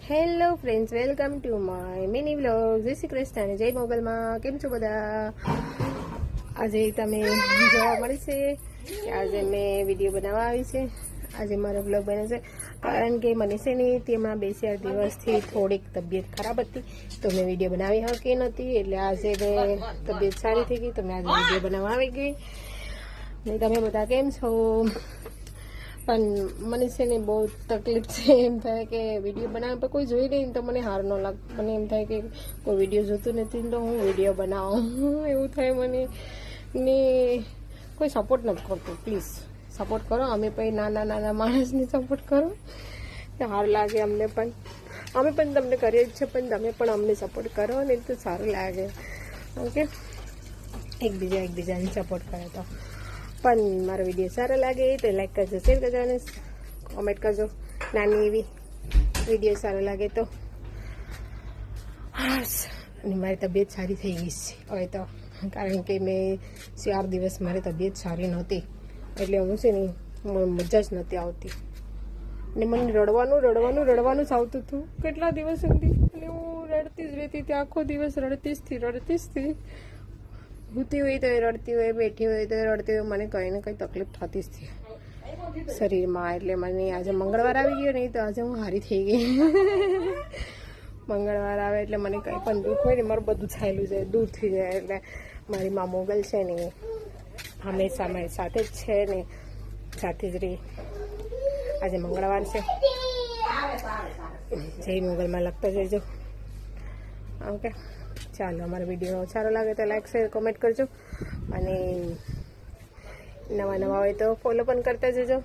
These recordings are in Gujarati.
Hello friends, welcome to my mini vlog. જય શ્રી કૃષ્ણ અને જય મોગલમાં. કેમ છો બધા? આજે તમે જોવા મળશે કે આજે મેં વિડીયો બનાવવા આવી છે. આજે મારો વ્લોગ બને છે કારણ કે મને છે ને તેમાં 2-4 દિવસથી થોડીક તબિયત ખરાબ હતી, તો મેં વિડીયો બનાવી શકી નથી. એટલે આજે મેં તબિયત સારી થઈ ગઈ તો મેં આજે વિડીયો બનાવવા આવી ગઈ. ને તમે બધા કેમ છો? પણ મને છે ને બહુ તકલીફ છે. એમ થાય કે વિડીયો બનાવવા પર કોઈ જોઈ નહીં તો મને સારું ન લાગે. મને એમ થાય કે કોઈ વિડીયો જોતું નથી તો હું વિડીયો બનાવું એવું થાય મને. ને કોઈ સપોર્ટ નથી કરતું. પ્લીઝ સપોર્ટ કરો. અમે પણ નાના માણસને સપોર્ટ કરો તો સારું લાગે અમને પણ. અમે પણ તમને કરીએ જ છે, પણ તમે પણ અમને સપોર્ટ કરો ને તો સારું લાગે. ઓકે, એકબીજાને સપોર્ટ કરે તો. પણ મારો વિડીયો સારો લાગે તો લાઈક કરજો, શેર કરજો અને કોમેન્ટ કરજો. નાની એવી વિડીયો સારો લાગે તો. અને મારી તબિયત સારી થઈ ગઈ છે હવે તો, કારણ કે મેં 4 દિવસ મારી તબિયત સારી નહોતી. એટલે હું છે ને મજા જ નથી આવતી ને મને રડવાનું જ આવતું હતું કેટલા દિવસ સુધી. અને હું રડતી જ રહેતી હતી, આખો દિવસ રડતી જ હતી. ઊતી હોય તો રડતી હોય, બેઠી હોય તો રડતી હોય. મને કંઈ ને કંઈ તકલીફ થતી જ હતી શરીરમાં. એટલે મને આજે મંગળવાર આવી ગયો નહીં તો આજે હું હારી થઈ ગઈ. મંગળવાર આવે એટલે મને કંઈ પણ દુઃખ હોય ને મારું બધું છાયેલું જાય, દૂર થઈ જાય. એટલે મારી માં મોગલ છે ને હંમેશા મારી સાથે જ છે ને સાથે જ રહી. આજે મંગળવાર છે. જય મોગલમાં લખતા જજો. ઓકે, ચાલો. અમારો વિડીયો સારો લાગે તો લાઈક, શેર, કોમેન્ટ કરજો. અને નવા હોય તો ફોલો પણ કરતા જજો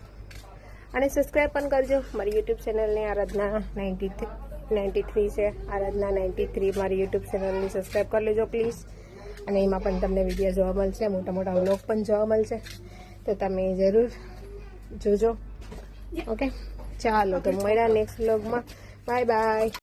અને સબસ્ક્રાઈબ પણ કરજો. મારી યુટ્યુબ ચેનલને આરાધના 93 છે. આરાધના 93 મારી યુટ્યુબ ચેનલને સબસ્ક્રાઈબ કરી લેજો પ્લીઝ. અને એમાં પણ તમને વિડીયો જોવા મળશે, મોટા વ્લોગ પણ જોવા મળશે, તો તમે જરૂર જોજો. ઓકે, ચાલો તો મળ્યા નેક્સ્ટ વ્લોગમાં. Bye bye.